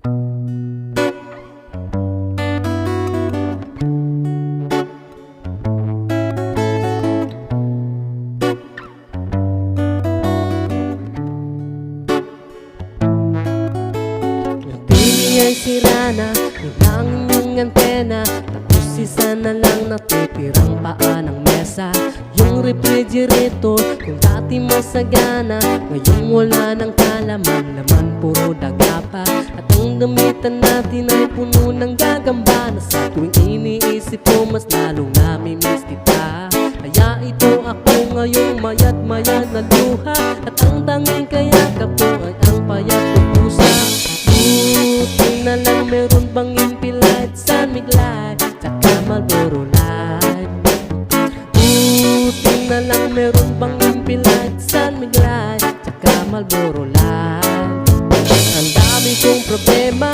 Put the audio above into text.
Ay sira na, nilang inyong antena. Tapos isa na lang natitirang paa ng mesa. Yung refrigerator, kung dati masagana, ngayon wala ng kalaman, laman puro daga pa. At ang damitan natin ay puno ng gagamba, na sa tuwing iniisip ko mas lalong namimiss kita. Kaya ito ako ngayong mayat-mayat na luha, at ang tanging kayakap ko ay ang payat ko pusa. Buti na lang meron bang Impilite, San Miglite, tsaka Marlboro Light. Buti na lang meron bang Impilite, San Miglite, tsaka Marlboro Light. Ang dami kong problema.